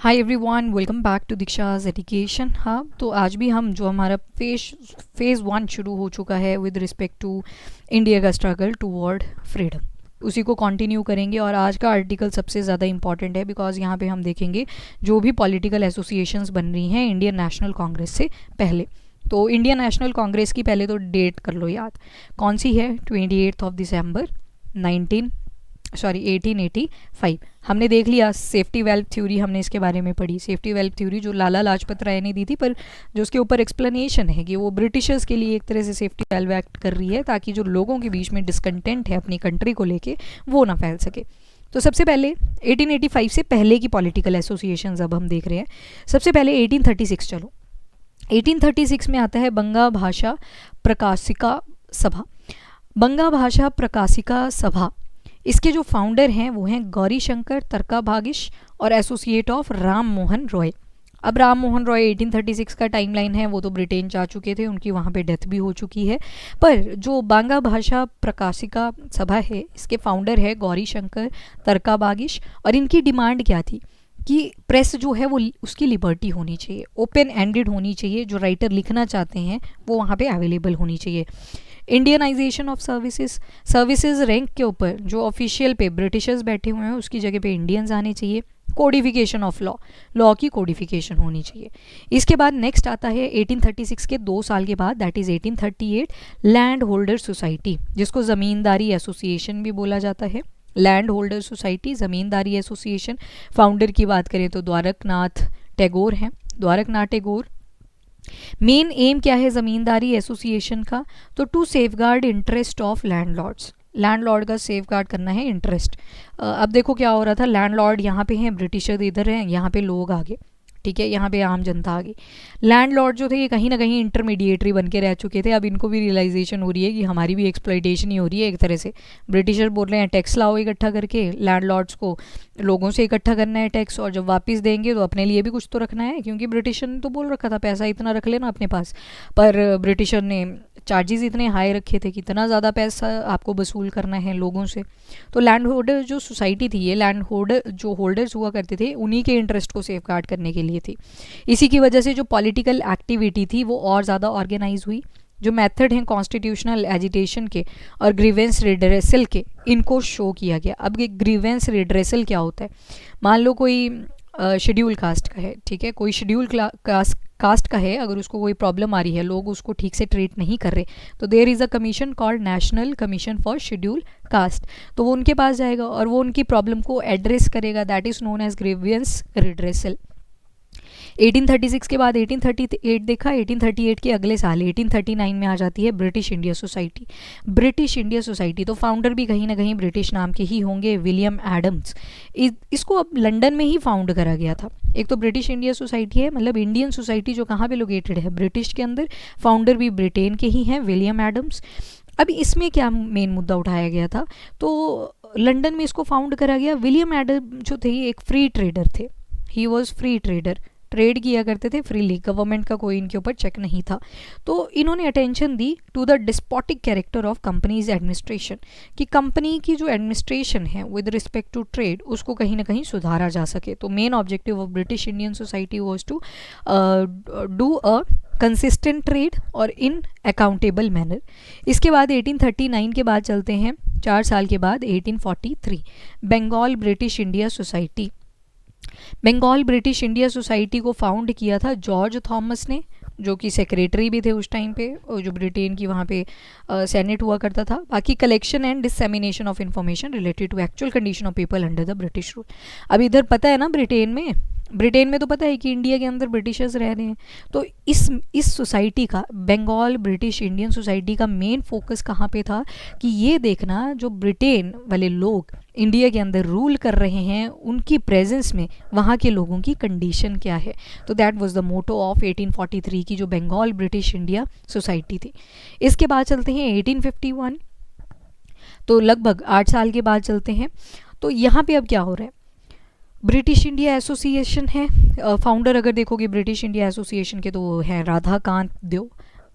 Hi everyone, welcome back to Diksha's education hub. तो आज भी हम जो हमारा फेज़ 1 शुरू हो चुका है विद रिस्पेक्ट टू इंडिया का स्ट्रगल टूवर्ड फ्रीडम, उसी को कंटिन्यू करेंगे। और आज का आर्टिकल सबसे ज़्यादा इंपॉर्टेंट है बिकॉज यहाँ पे हम देखेंगे जो भी पॉलिटिकल एसोसिएशंस बन रही हैं इंडियन नेशनल कांग्रेस से पहले। तो इंडियन नेशनल कांग्रेस की पहले तो डेट कर लो याद, कौन सी है? 28 दिसंबर 1885। हमने देख लिया सेफ्टी वेल्व थ्योरी, हमने इसके बारे में पढ़ी। सेफ्टी वेल्व थ्योरी जो लाला लाजपत राय ने दी थी, पर जो उसके ऊपर एक्सप्लेनेशन है कि वो ब्रिटिशर्स के लिए एक तरह से सेफ्टी वेल्व एक्ट कर रही है ताकि जो लोगों के बीच में डिसकंटेंट है अपनी कंट्री को लेके वो ना फैल सके। तो सबसे पहले 1885 से पहले की पॉलिटिकल एसोसिएशंस अब हम देख रहे हैं। सबसे पहले 1836, चलो 1836 में आता है बंगा भाषा प्रकाशिका सभा। बंगा भाषा प्रकाशिका सभा, इसके जो फाउंडर हैं वो हैं गौरी शंकर तरकाभागिश और एसोसिएट ऑफ राम मोहन रॉय। अब राम मोहन रॉय 1836 का टाइमलाइन है, वो तो ब्रिटेन जा चुके थे, उनकी वहाँ पे डेथ भी हो चुकी है। पर जो बांगा भाषा प्रकाशिका सभा है, इसके फाउंडर है गौरी शंकर तरकाभागिश। और इनकी डिमांड क्या थी कि प्रेस जो है वो उसकी लिबर्टी होनी चाहिए, ओपन एंडेड होनी चाहिए। जो राइटर लिखना चाहते हैं वो वहाँ पे अवेलेबल होनी चाहिए। इंडियनाइजेशन ऑफ सर्विसेज रैंक के ऊपर जो ऑफिशियल पे ब्रिटिशर्स बैठे हुए हैं उसकी जगह पे इंडियंस आने चाहिए। कोडिफिकेशन ऑफ लॉ की कोडिफिकेशन होनी चाहिए। इसके बाद नेक्स्ट आता है 1836 के 2 साल के बाद, that is 1838, land holder society, जिसको ज़मींदारी एसोसिएशन भी बोला जाता है। Land holder society, ज़मींदारी association. Founder की बात करें तो द्वारकनाथ टैगोर हैं, द्वारकनाथ टैगोर। मेन एम क्या है ज़मींदारी एसोसिएशन का? तो to safeguard interest of landlords, landlord का सेफगार्ड करना है इंटरेस्ट। अब देखो क्या हो रहा था, लैंडलॉर्ड यहाँ पे हैं, ब्रिटिशर इधर हैं, यहाँ पे लोग आगे, ठीक है, यहाँ पे आम जनता आ गई। लैंडलॉर्ड जो थे ये कहीं ना कहीं इंटरमीडिएटरी बन के रह चुके थे। अब इनको भी रियलाइजेशन हो रही है कि हमारी भी एक्सप्लॉइटेशन ही हो रही है एक तरह से। ब्रिटिशर बोल रहे हैं टैक्स लाओ इकट्ठा करके, लैंडलॉर्ड्स को लोगों से इकट्ठा करना है टैक्स, और जब वापस देंगे तो अपने लिए भी कुछ तो रखना है, क्योंकि ब्रिटिशर ने तो बोल रखा था पैसा इतना रख लेना अपने पास। पर ब्रिटिशर ने चार्जेस इतने हाई रखे थे कि इतना ज़्यादा पैसा आपको वसूल करना है लोगों से। तो लैंड होल्डर जो सोसाइटी थी, ये लैंड होल्डर जो होल्डर्स हुआ करते थे उन्हीं के इंटरेस्ट को सेफ गार्ड करने के लिए थी। इसी की वजह से जो पॉलिटिकल एक्टिविटी थी वो और ज़्यादा ऑर्गेनाइज हुई। जो मेथड हैं कॉन्स्टिट्यूशनल एजिटेशन के और ग्रीवेंस रिड्रेसल के, इनको शो किया गया। अब ये ग्रीवेंस रिड्रेसल क्या होता है? मान लो कोई शेड्यूल कास्ट का है, ठीक है, कोई शेड्यूल कास्ट का है, अगर उसको कोई प्रॉब्लम आ रही है, लोग उसको ठीक से ट्रीट नहीं कर रहे, तो there is a commission called national commission for schedule caste. तो वो उनके पास जाएगा और वो उनकी प्रॉब्लम को एड्रेस करेगा, that is known as grievance redressal. 1836 के बाद 1838 देखा, 1838 के अगले साल 1839 में आ जाती है British India society. British India society तो फाउंडर भी कहीं ना कहीं ब्रिटिश नाम के ही होंगे, विलियम एडम्स। इसको अब लंदन में ही फाउंड करा गया था। एक तो ब्रिटिश इंडिया सोसाइटी है, मतलब इंडियन सोसाइटी जो कहाँ पे लोकेटेड है, ब्रिटिश के अंदर। फाउंडर भी ब्रिटेन के ही हैं, विलियम एडम्स। अब इसमें क्या मेन मुद्दा उठाया गया था? तो लंदन में इसको फाउंड करा गया। विलियम एडम जो थे एक फ्री ट्रेडर थे, he was free trader, trade किया करते थे फ्रीली, गवर्नमेंट का कोई इनके ऊपर चेक नहीं था। तो इन्होंने अटेंशन दी to the despotic character of company's administration, कि कंपनी की जो एडमिनिस्ट्रेशन है विद रिस्पेक्ट टू ट्रेड उसको कहीं ना कहीं सुधारा जा सके। तो main objective of British Indian Society was to do a consistent trade और इन अकाउंटेबल मैनर। इसके बाद 1839 के बाद चलते हैं 4 साल के बाद 1843, Bengal British India Society. Bengal British India Society को फाउंड किया था जॉर्ज थॉमस ने, जो कि सेक्रेटरी भी थे उस टाइम पे, और जो ब्रिटेन की वहाँ पे सेनेट हुआ करता था। बाकी collection and dissemination of information related to actual condition of people under the British rule. अब इधर पता है ना, ब्रिटेन में तो पता है कि इंडिया के अंदर ब्रिटिशर्स रह रहे हैं। तो इस सोसाइटी का, बंगाल ब्रिटिश इंडियन सोसाइटी का मेन फोकस कहाँ पे था कि ये देखना जो ब्रिटेन वाले लोग इंडिया के अंदर रूल कर रहे हैं उनकी प्रेजेंस में वहाँ के लोगों की कंडीशन क्या है। तो that was the motto of 1843 की जो बंगाल ब्रिटिश इंडिया सोसाइटी थी। इसके बाद चलते हैं 1851, तो लगभग 8 साल के बाद चलते हैं। तो यहाँ पे अब क्या हो रहा है, ब्रिटिश इंडिया एसोसिएशन है। फाउंडर अगर देखोगे ब्रिटिश इंडिया एसोसिएशन के तो वो हैं राधाकांत देव,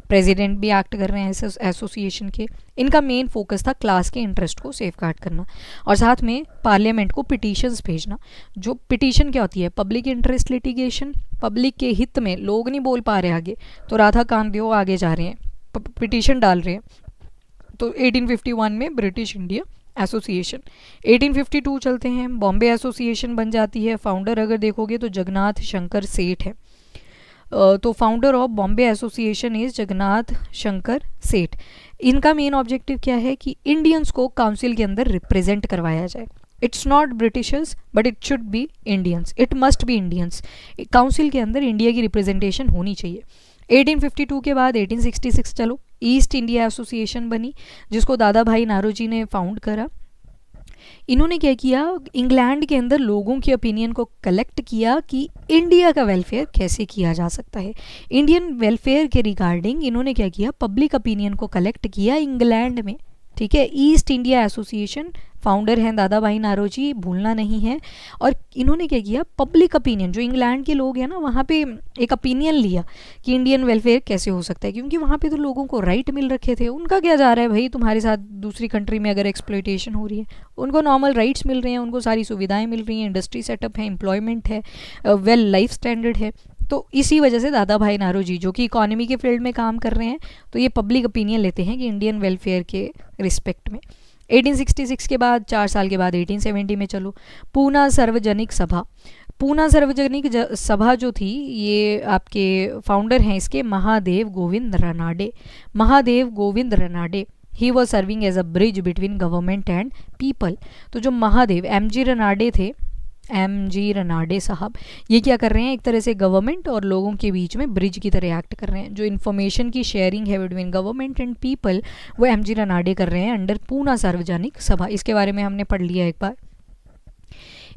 प्रेसिडेंट भी एक्ट कर रहे हैं एसोसिएशन के। इनका मेन फोकस था क्लास के इंटरेस्ट को सेफगार्ड करना और साथ में पार्लियामेंट को पिटीशंस भेजना। जो पिटीशन क्या होती है, पब्लिक इंटरेस्ट लिटिगेशन, पब्लिक के हित में लोग नहीं बोल पा रहे आगे, तो राधा कामदेव आगे जा रहे हैं, पिटीशन डाल रहे हैं। तो 1851 में ब्रिटिश इंडिया एसोसिएशन। 1852 चलते हैं, बॉम्बे एसोसिएशन बन जाती है। फाउंडर अगर देखोगे तो जगन्नाथ शंकर सेठ है। तो founder of Bombay association is Jagannath Shankar सेठ। इनका मेन ऑब्जेक्टिव क्या है कि इंडियंस को काउंसिल के अंदर रिप्रेजेंट करवाया जाए। It's not Britishers but it should be Indians, it must be Indians. Council के अंदर इंडिया की रिप्रेजेंटेशन होनी चाहिए। 1852 के बाद 1866 चलो, ईस्ट इंडिया एसोसिएशन बनी जिसको दादा भाई नारोजी ने फाउंड करा। इन्होंने क्या किया, इंग्लैंड के अंदर लोगों के ओपिनियन को कलेक्ट किया कि इंडिया का वेलफेयर कैसे किया जा सकता है। इंडियन वेलफेयर के रिगार्डिंग इन्होंने क्या किया, पब्लिक ओपिनियन को कलेक्ट किया इंग्लैंड में। ठीक है, ईस्ट इंडिया एसोसिएशन, फाउंडर हैं दादा भाई नारोजी, भूलना नहीं है। और इन्होंने क्या किया, पब्लिक ओपिनियन, जो इंग्लैंड के लोग हैं ना, वहाँ पे एक ओपिनियन लिया कि इंडियन वेलफेयर कैसे हो सकता है, क्योंकि वहाँ पे तो लोगों को राइट मिल रखे थे। उनका क्या जा रहा है भाई, तुम्हारे साथ दूसरी कंट्री में अगर एक्सप्लॉयटेशन हो रही है, उनको नॉर्मल राइट्स मिल रहे हैं, उनको सारी सुविधाएं मिल रही हैं, इंडस्ट्री सेटअप है, एम्प्लॉयमेंट है, वेल लाइफ स्टैंडर्ड है। तो इसी वजह से दादा भाई नारोजी जो कि इकोनॉमी के फील्ड में काम कर रहे हैं, तो ये पब्लिक ओपिनियन लेते हैं कि इंडियन वेलफेयर के रिस्पेक्ट में। 1866 के बाद 4 साल के बाद 1870 में चलो, पूना सार्वजनिक सभा। पूना सार्वजनिक सभा जो थी, ये आपके फाउंडर हैं इसके Mahadev Govind Ranade. Mahadev Govind Ranade, he was serving as a bridge between government and people. तो जो महादेव एम.जी. रनाडे थे, एम.जी. रनाडे साहब, ये क्या कर रहे हैं, एक तरह से गवर्नमेंट और लोगों के बीच में ब्रिज की तरह एक्ट कर रहे हैं। जो इन्फॉर्मेशन की शेयरिंग है बिटवीन गवर्नमेंट एंड पीपल, वो एम.जी. रनाडे कर रहे हैं अंडर पूना सार्वजनिक सभा। इसके बारे में हमने पढ़ लिया एक बार।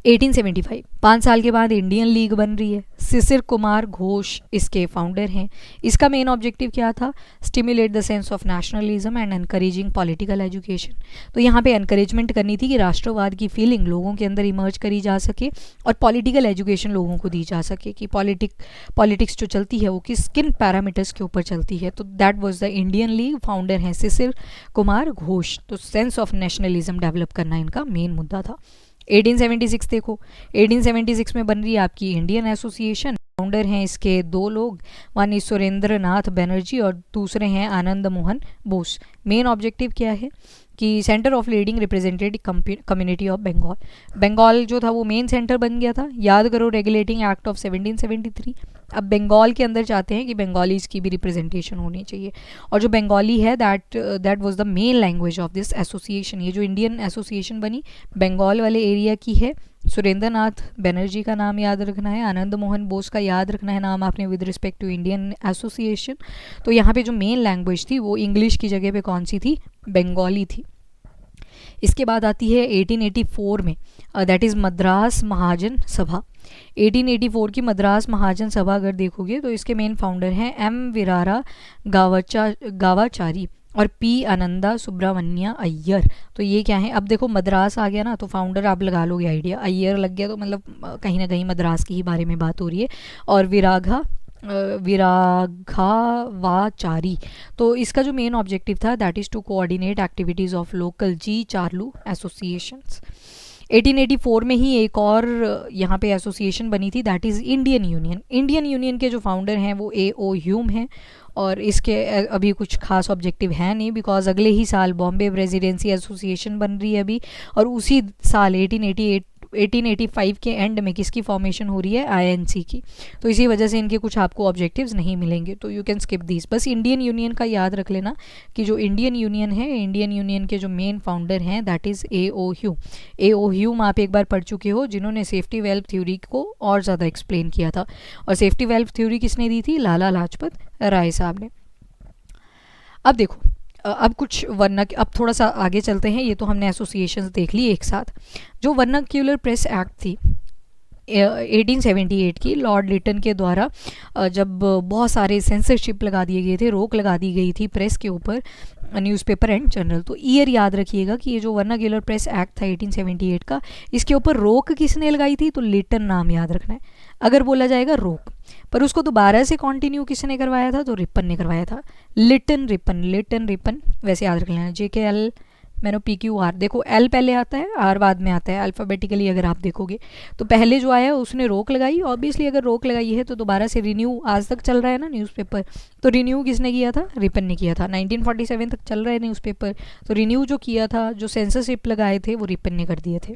1875, 5 साल के बाद इंडियन लीग बन रही है। शिशिर कुमार घोष इसके फाउंडर हैं। इसका मेन ऑब्जेक्टिव क्या था, stimulate the sense of nationalism and encouraging political education. तो यहाँ पे एनकरेजमेंट करनी थी कि राष्ट्रवाद की फीलिंग लोगों के अंदर इमर्ज करी जा सके और पॉलिटिकल एजुकेशन लोगों को दी जा सके कि पॉलिटिक्स जो चलती है वो किन पैरामीटर्स के ऊपर चलती है। तो that was the Indian league, founder हैं शिशिर कुमार घोष। तो सेंस ऑफ नेशनलिज्म डेवलप करना इनका मेन मुद्दा था। 1876 देखो, 1876 में बन रही है आपकी इंडियन एसोसिएशन। फाउंडर हैं इसके 2 लोग, वन इज सुरेंद्र नाथ बनर्जी और दूसरे हैं आनंद मोहन बोस। मेन ऑब्जेक्टिव क्या है कि centre of leading representative community of Bengal. Bengal जो था वो मेन सेंटर बन गया था। याद करो रेगुलेटिंग एक्ट ऑफ 1773। अब बंगाल के अंदर चाहते हैं कि बंगालीज़ की भी रिप्रेजेंटेशन होनी चाहिए, और जो बंगाली है that was the main language of this association. ये जो इंडियन एसोसिएशन बनी बंगाल वाले एरिया की है। सुरेंद्र नाथ बनर्जी का नाम याद रखना है, आनंद मोहन बोस का याद रखना है नाम आपने with respect to Indian Association. तो यहाँ पे जो मेन लैंग्वेज थी वो इंग्लिश की जगह पे कौन सी थी, बंगाली थी। इसके बाद आती है 1884 में, दैट इज़ मद्रास महाजन सभा। 1884 की मद्रास महाजन सभा अगर देखोगे तो इसके मेन फाउंडर हैं एम विरारा गावाचारी और पी आनंदा सुब्रमण्य अय्यर। तो ये क्या है, अब देखो मद्रास आ गया ना, तो फाउंडर आप लगा लोगे आइडिया, अय्यर लग गया तो मतलब कहीं ना कहीं मद्रास की ही बारे में बात हो रही है। और विराघावाचारी, तो इसका जो मेन ऑब्जेक्टिव था that is to coordinate activities of local जी चार्लू एसोसिएशंस। 1884 में ही एक और यहाँ पे एसोसिएशन बनी थी, that is Indian union. Indian union के जो फाउंडर हैं वो A.O. ह्यूम हैं, और इसके अभी कुछ खास ऑब्जेक्टिव है नहीं, बिकॉज अगले ही साल बॉम्बे प्रेसिडेंसी एसोसिएशन बन रही है अभी, और उसी साल 1885 के एंड में किसकी फॉर्मेशन हो रही है, INC की। तो इसी वजह से इनके कुछ आपको ऑब्जेक्टिव्स नहीं मिलेंगे, तो यू कैन स्किप दिस। बस इंडियन यूनियन का याद रख लेना कि जो इंडियन यूनियन है, इंडियन यूनियन के जो मेन फाउंडर हैं that is A.O. Hume. A.O. Hume आप एक बार पढ़ चुके हो, जिन्होंने सेफ्टी वेल्व थ्योरी को और ज़्यादा एक्सप्लेन किया था। और सेफ्टी वेल्व थ्योरी किसने दी थी, लाला लाजपत राय साहब ने। अब देखो, अब कुछ वर्नक, अब थोड़ा सा आगे चलते हैं। ये तो हमने एसोसिएशंस देख ली एक साथ। जो वर्नाक्यूलर प्रेस एक्ट थी 1878 की, लॉर्ड लिटन के द्वारा जब बहुत सारे सेंसरशिप लगा दिए गए थे, रोक लगा दी गई थी प्रेस के ऊपर, न्यूज़पेपर एंड जर्नल। तो ईयर याद रखिएगा कि ये जो वर्नाक्यूलर प्रेस एक्ट था 1878 का, इसके ऊपर रोक किसने लगाई थी, तो लिटन नाम याद रखना है अगर बोला जाएगा रोक। पर उसको दोबारा से कंटिन्यू किसने करवाया था, तो रिपन ने करवाया था। लिटन रिपन, लिटन रिपन वैसे याद रख लेना। JKL मैंने PQR, देखो L पहले आता है, R बाद में आता है अल्फ़ाबेटिकली अगर आप देखोगे। तो पहले जो आया उसने रोक लगाई, ऑब्वियसली अगर रोक लगाई है तो दोबारा से रिन्यू, आज तक चल रहा है ना न्यूज़पेपर, तो रिन्यू किसने किया था, रिपन ने किया था। 1947 तक चल रहा है न्यूज़पेपर, तो रिन्यू जो किया था, जो सेंसरशिप लगाए थे वो रिपन ने कर दिए थे।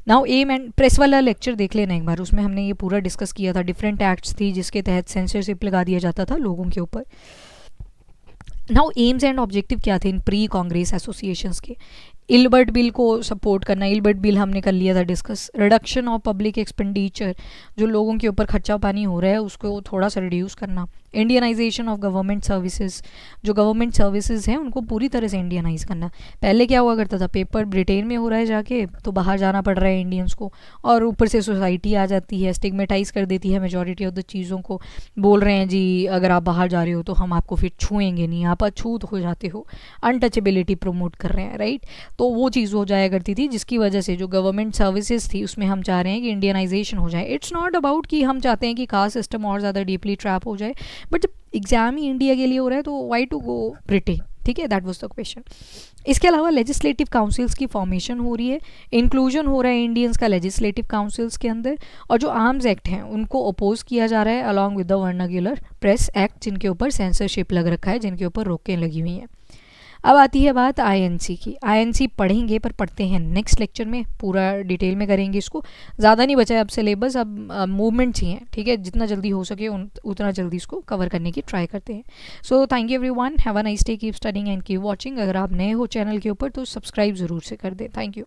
नाउ एम एंड प्रेस वाला लेक्चर देख लेना एक बार, उसमें हमने ये पूरा डिस्कस किया था। डिफरेंट एक्ट्स थी जिसके तहत सेंसरशिप लगा दिया जाता था लोगों के ऊपर। नाउ एम्स एंड ऑब्जेक्टिव क्या थे इन प्री कांग्रेस एसोसिएशंस के। इलबर्ट बिल को सपोर्ट करना, इलबर्ट बिल हमने कर लिया था discuss. Reduction of public expenditure, जो लोगों के ऊपर खर्चा पानी हो रहा है उसको थोड़ा सा रिड्यूस करना। इंडियनाइजेशन ऑफ गवर्नमेंट सर्विसेज, जो गवर्नमेंट सर्विसेज हैं उनको पूरी तरह से इंडियनाइज करना। पहले क्या हुआ करता था, पेपर ब्रिटेन में हो रहा है जाके तो बाहर जाना पड़ रहा है इंडियंस को, और ऊपर से सोसाइटी आ जाती है, स्टिग्मेटाइज कर देती है मेजॉरिटी ऑफ द चीज़ों को। बोल रहे हैं जी अगर आप बाहर जा रहे हो तो हम आपको फिर छुएंगे नहीं, आप अछूत हो जाते हो, अनटचेबिलिटी प्रमोट कर रहे हैं, राइट। तो वो चीज़ हो जाया करती थी जिसकी वजह से जो गवर्नमेंट सर्विसेज थी उसमें हम चाह रहे हैं कि इंडियनाइजेशन हो जाए। इट्स नॉट अबाउट कि हम चाहते हैं कि कास्ट सिस्टम और ज़्यादा डीपली ट्रैप हो जाए, बट जब एग्जाम ही इंडिया के लिए हो रहा है तो वाई टू गो ब्रिटेन, ठीक है, दैट वाज द क्वेश्चन। इसके अलावा लेजिस्लेटिव काउंसिल्स की फॉर्मेशन हो रही है, इंक्लूजन हो रहा है इंडियंस का लेजिस्लेटिव काउंसिल्स के अंदर, और जो आर्म्स एक्ट हैं उनको अपोज किया जा रहा है along with the vernacular press act, जिनके ऊपर सेंसरशिप लग रखा है, जिनके ऊपर रोकें लगी हुई हैं। अब आती है बात INC की। INC पढ़ेंगे पर पढ़ते हैं नेक्स्ट लेक्चर में, पूरा डिटेल में करेंगे इसको। ज़्यादा नहीं बचा है अब सिलेबस, अब मूवमेंट्स ही हैं, ठीक है, जितना जल्दी हो सके उतना जल्दी इसको कवर करने की ट्राई करते हैं। So thank you everyone, have a nice day, keep studying and keep watching. अगर आप नए हो चैनल के ऊपर तो सब्सक्राइब ज़रूर से कर दें। Thank you.